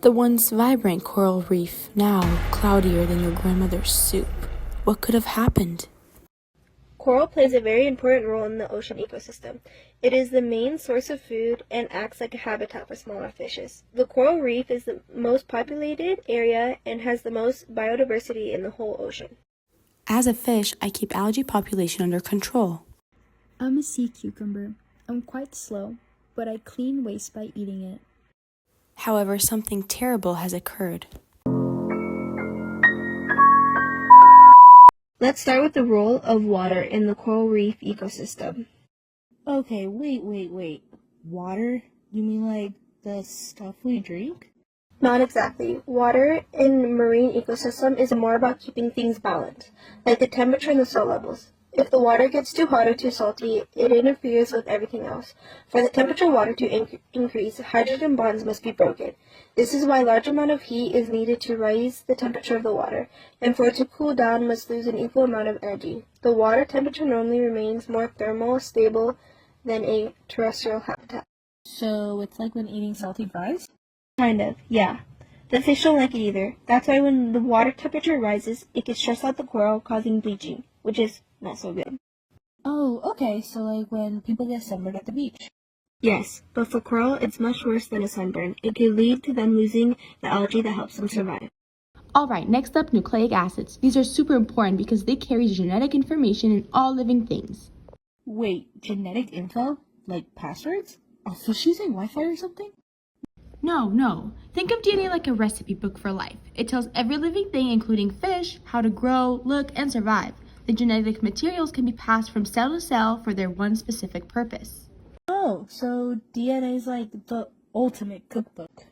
The once vibrant coral reef, now cloudier than your grandmother's soup. What could have happened? Coral plays a very important role in the ocean ecosystem. It is the main source of food and acts like a habitat for smaller fishes. The coral reef is the most populated area and has the most biodiversity in the whole ocean. As a fish, I keep algae population under control. I'm a sea cucumber. I'm quite slow, but I clean waste by eating it. However, something terrible has occurred. Let's start with the role of water in the coral reef ecosystem. Okay, wait. Water? You mean like the stuff we drink? Not exactly. Water in marine ecosystem is more about keeping things balanced, like the temperature and the salt levels. If the water gets too hot or too salty, it interferes with everything else. For the temperature of water to increase, hydrogen bonds must be broken. This is why a large amount of heat is needed to raise the temperature of the water, and for it to cool down must lose an equal amount of energy. The water temperature normally remains more thermal stable than a terrestrial habitat. So it's like when eating salty fries? Kind of, yeah. The fish don't like it either. That's why when the water temperature rises, it can stress out the coral, causing bleaching, which is not so good. Oh, okay, so like when people get sunburned at the beach. Yes, but for coral, it's much worse than a sunburn. It can lead to them losing the algae that helps them survive. Alright, next up, nucleic acids. These are super important because they carry genetic information in all living things. Wait, genetic info? Like passwords? Are fish using Wi-Fi or something? No. Think of DNA like a recipe book for life. It tells every living thing, including fish, how to grow, look, and survive. The genetic materials can be passed from cell to cell for their one specific purpose. Oh, so DNA is like the ultimate cookbook.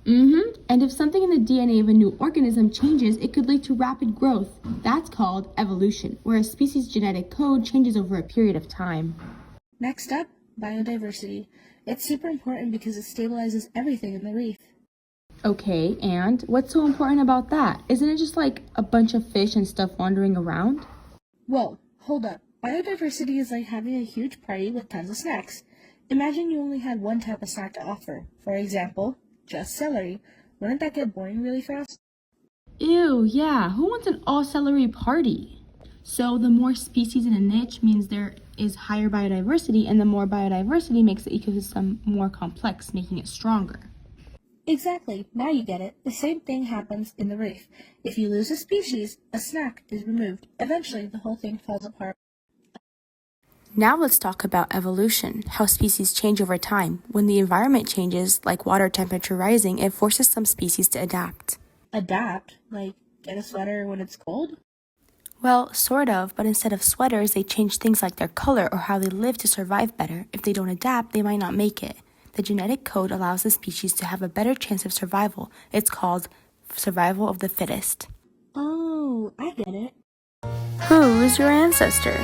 And if something in the DNA of a new organism changes, it could lead to rapid growth. That's called evolution, where a species' genetic code changes over a period of time. Next up, biodiversity. It's super important because it stabilizes everything in the reef. Okay, and what's so important about that? Isn't it just like a bunch of fish and stuff wandering around? Whoa, hold up. Biodiversity is like having a huge party with tons of snacks. Imagine you only had one type of snack to offer. For example, just celery. Wouldn't that get boring really fast? Ew, yeah, who wants an all-celery party? So the more species in a niche means there is higher biodiversity, and the more biodiversity makes the ecosystem more complex, making it stronger. Exactly, now you get it. The same thing happens in the reef. If you lose a species, a snack is removed. Eventually, the whole thing falls apart. Now let's talk about evolution, how species change over time. When the environment changes, like water temperature rising, it forces some species to adapt. Adapt? Like, get a sweater when it's cold? Well, sort of, but instead of sweaters, they change things like their color or how they live to survive better. If they don't adapt, they might not make it. The genetic code allows the species to have a better chance of survival. It's called survival of the fittest. Oh, I get it. Who is your ancestor?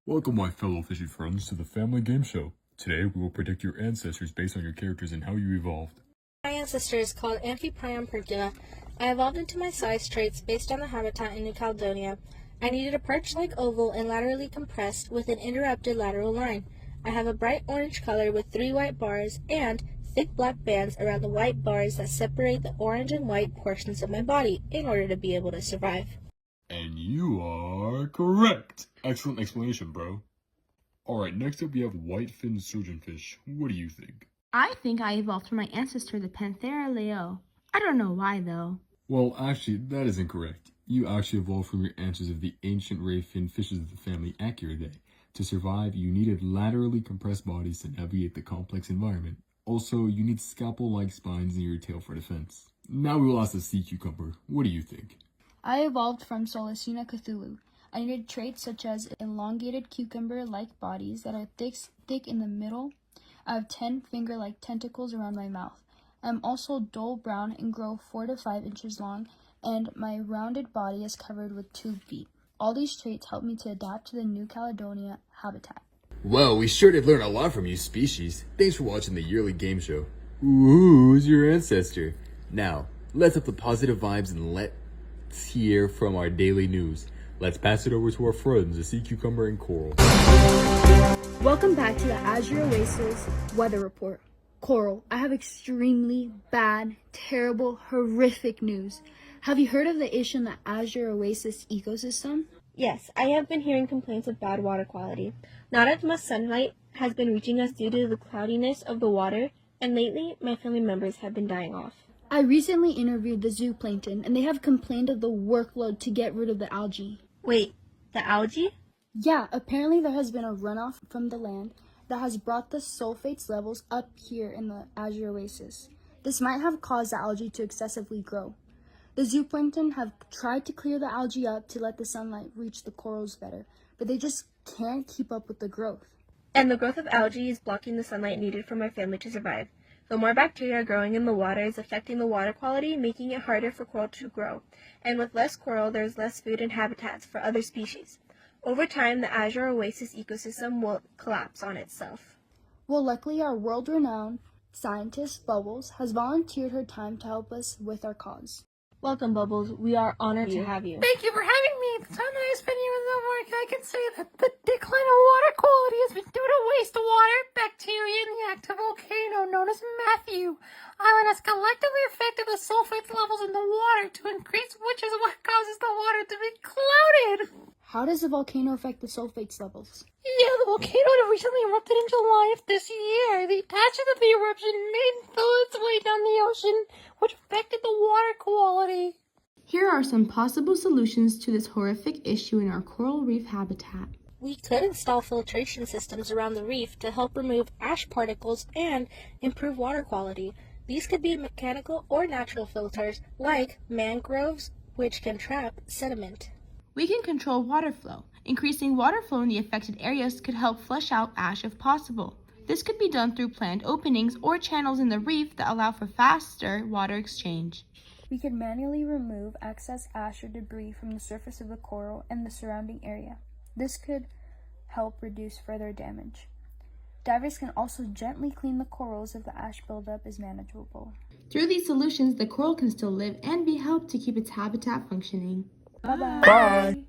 Welcome, my fellow fishy friends, to the Family Game Show. Today, we will predict your ancestors based on your characters and how you evolved. My ancestor is called Amphiprion percula. I evolved into my size traits based on the habitat in New Caledonia. I needed a perch-like oval and laterally compressed with an interrupted lateral line. I have a bright orange color with 3 white bars and thick black bands around the white bars that separate the orange and white portions of my body in order to be able to survive. And you are correct! Excellent explanation, bro. Alright, next up we have white-finned surgeonfish. What do you think? I think I evolved from my ancestor, the Panthera leo. I don't know why, though. Well, actually, that is incorrect. You actually evolved from your ancestors of the ancient ray-finned fishes of the family Acuridae. To survive, you needed laterally compressed bodies to navigate the complex environment. Also, you need scalpel-like spines in your tail for defense. Now we will ask the sea cucumber. What do you think? I evolved from Solacina Cthulhu. I needed traits such as elongated cucumber-like bodies that are thick in the middle. I have 10 finger-like tentacles around my mouth. I'm also dull brown and grow 4 to 5 inches long, and my rounded body is covered with 2 feet. All these traits help me to adapt to the New Caledonia habitat. Well, we sure did learn a lot from you, species. Thanks for watching the yearly game show. Who's your ancestor? Now, let's up the positive vibes and let's hear from our daily news. Let's pass it over to our friends, the sea cucumber and coral. Welcome back to the Azure Oasis Weather Report. Coral, I have extremely bad, terrible, horrific news. Have you heard of the issue in the Azure Oasis ecosystem? Yes, I have been hearing complaints of bad water quality. Not as much sunlight has been reaching us due to the cloudiness of the water, and lately my family members have been dying off. I recently interviewed the zooplankton, and they have complained of the workload to get rid of the algae. Wait, the algae? Yeah, apparently there has been a runoff from the land that has brought the sulfates levels up here in the Azure Oasis. This might have caused the algae to excessively grow. The zooplankton have tried to clear the algae up to let the sunlight reach the corals better, but they just can't keep up with the growth. And the growth of algae is blocking the sunlight needed for my family to survive. The more bacteria growing in the water is affecting the water quality, making it harder for coral to grow. And with less coral, there's less food and habitats for other species. Over time, the Azure Oasis ecosystem will collapse on itself. Well, luckily our world-renowned scientist, Bubbles, has volunteered her time to help us with our cause. Welcome, Bubbles. We are honored to have you. Thank you for having me. The time that I spent here with the work, I can say that the decline of water quality has been due to wastewater, bacteria, and the active volcano known as Matthew. Island has collectively affected the sulfates levels in the water to increase, which is what causes the water to be clouded. How does the volcano affect the sulfates levels? Yeah, the volcano had recently erupted in July of this year. The ashes of the eruption made its way down the ocean, which affected the water quality. Here are some possible solutions to this horrific issue in our coral reef habitat. We could install filtration systems around the reef to help remove ash particles and improve water quality. These could be mechanical or natural filters, like mangroves, which can trap sediment. We can control water flow. Increasing water flow in the affected areas could help flush out ash if possible. This could be done through planned openings or channels in the reef that allow for faster water exchange. We can manually remove excess ash or debris from the surface of the coral and the surrounding area. This could help reduce further damage. Divers can also gently clean the corals if the ash buildup is manageable. Through these solutions, the coral can still live and be helped to keep its habitat functioning. Bye-bye. Bye!